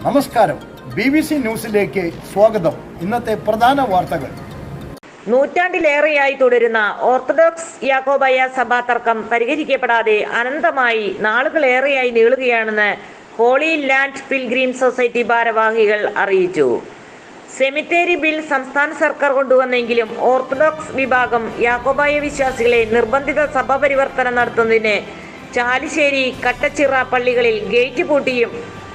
നമസ്കാരം, BBC ന്യൂസിലേക്ക് സ്വാഗതം. ഇന്നത്തെ പ്രധാന വാർത്തകൾ. നൂറ്റാണ്ടിലേറെയായി തുടരുന്ന ഓർത്തഡോക്സ് യാക്കോബായ സഭാ തർക്കം പരിഹരിക്കപ്പെടാതെ അനന്തമായി നാളുകളേറെയായി നീളുകയാണെന്ന് ഹോളി ലാൻഡ് പിൽഗ്രീം സൊസൈറ്റി ഭാരവാഹികൾ അറിയിച്ചു. സെമിത്തേരി ബിൽ സംസ്ഥാന സർക്കാർ കൊണ്ടുവന്നെങ്കിലും ഓർത്തഡോക്സ് വിഭാഗം യാക്കോബായ വിശ്വാസികളെ നിർബന്ധിത സഭ പരിവർത്തനം നടത്തുന്നതിന് ചാലിശ്ശേരി, കട്ടച്ചിറ പള്ളികളിൽ ഗേറ്റ് പൂട്ടിയും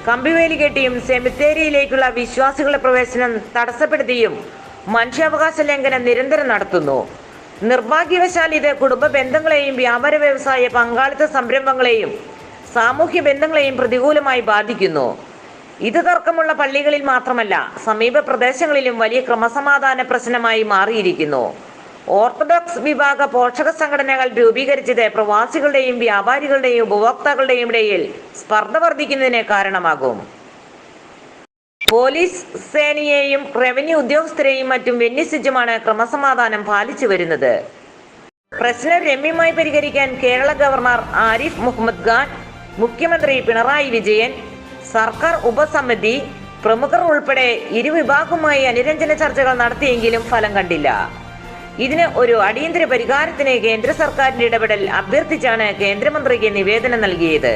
കമ്പിവേലി കെട്ടിയും സെമിത്തേരിയിലേക്കുള്ള വിശ്വാസികളുടെ പ്രവേശനം തടസ്സപ്പെടുത്തിയും മനുഷ്യാവകാശ ലംഘനം നിരന്തരം നടത്തുന്നു. നിർഭാഗ്യവശാൽ ഇത് കുടുംബ ബന്ധങ്ങളെയും വ്യാപാര വ്യവസായ പങ്കാളിത്ത സംരംഭങ്ങളെയും സാമൂഹ്യ ബന്ധങ്ങളെയും പ്രതികൂലമായി ബാധിക്കുന്നു. ഇത് തർക്കമുള്ള പള്ളികളിൽ മാത്രമല്ല, സമീപ പ്രദേശങ്ങളിലും വലിയ ക്രമസമാധാന പ്രശ്നമായി മാറിയിരിക്കുന്നു. ഓർത്തഡോക്സ് വിഭാഗ പോഷക സംഘടനകൾ രൂപീകരിച്ചത് പ്രവാസികളുടെയും വ്യാപാരികളുടെയും ഉപഭോക്താക്കളുടെയും ഇടയിൽ സ്പർദ്ധ വർദ്ധിക്കുന്നതിന് കാരണമാകും. പോലീസ് സേനയെയും റവന്യൂ ഉദ്യോഗസ്ഥരെയും മറ്റും വിന്യസിച്ചുമാണ് ക്രമസമാധാനം പാലിച്ചു വരുന്നത്. പ്രശ്നം രമ്യമായി പരിഹരിക്കാൻ കേരള ഗവർണർ ആരിഫ് മുഹമ്മദ് ഖാൻ, മുഖ്യമന്ത്രി പിണറായി വിജയൻ, സർക്കാർ ഉപസമിതി പ്രമുഖർ ഉൾപ്പെടെ ഇരുവിഭാഗവുമായി അനുരഞ്ജന ചർച്ചകൾ നടത്തിയെങ്കിലും ഫലം കണ്ടില്ല. ഇതിന് ഒരു അടിയന്തര പരിഹാരത്തിന് കേന്ദ്ര സർക്കാരിന്റെ ഇടപെടൽ അഭ്യർത്ഥിച്ചാണ് കേന്ദ്രമന്ത്രിക്ക് നിവേദനം നൽകിയത്.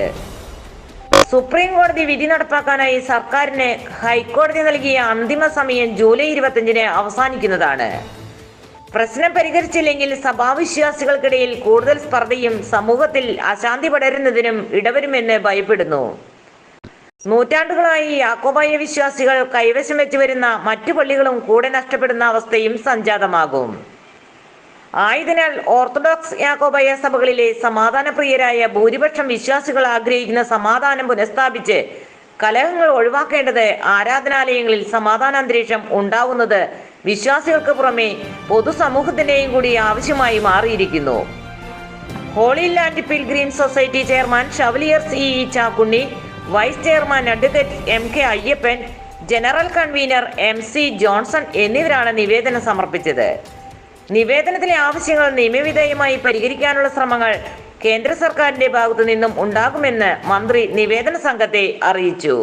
സുപ്രീം കോടതി വിധി നടപ്പാക്കാനായി സർക്കാരിന് ഹൈക്കോടതി നൽകിയ അന്തിമ സമയം ജൂലൈ 25-ന് അവസാനിക്കുന്നതാണ്. പ്രശ്നം പരിഹരിച്ചില്ലെങ്കിൽ സഭാവിശ്വാസികൾക്കിടയിൽ കൂടുതൽ സ്പർദ്ധയും സമൂഹത്തിൽ അശാന്തി പടരുന്നതിനും ഇടവരുമെന്ന് ഭയപ്പെടുന്നു. നൂറ്റാണ്ടുകളായി യാക്കോബായ വിശ്വാസികൾ കൈവശം വെച്ചു വരുന്ന മറ്റു പള്ളികളും കൂടെ നഷ്ടപ്പെടുന്ന അവസ്ഥയും സംജാതമാകും. ആയതിനാൽ ഓർത്തഡോക്സ് യാക്കോബായ സഭകളിലെ സമാധാനപ്രിയരായ ഭൂരിപക്ഷം വിശ്വാസികൾ ആഗ്രഹിക്കുന്ന സമാധാനം പുനഃസ്ഥാപിച്ച് കലഹങ്ങൾ ഒഴിവാക്കേണ്ടത് ആരാധനാലയങ്ങളിൽ സമാധാനാന്തരീക്ഷം ഉണ്ടാവുന്നത് വിശ്വാസികൾക്ക് പുറമെ പൊതുസമൂഹത്തിന്റെയും കൂടി ആവശ്യമായി മാറിയിരിക്കുന്നു. Holy Land Pilgrim Society chairman Chevalier CE Chakkunni, vice chairman advocate MK Ayyappan, general convener MC Johnson എന്നിവരാണ് നിവേദനം സമർപ്പിച്ചത്. നിവേദനത്തിലെ ആവശ്യങ്ങൾ നിയമവിധേയമായി പരിഹരിക്കാനുള്ള ശ്രമങ്ങൾ കേന്ദ്ര സർക്കാരിന്റെ ഭാഗത്തു നിന്നും ഉണ്ടാകുമെന്ന് മന്ത്രി നിവേദന സംഘത്തെ അറിയിച്ചു.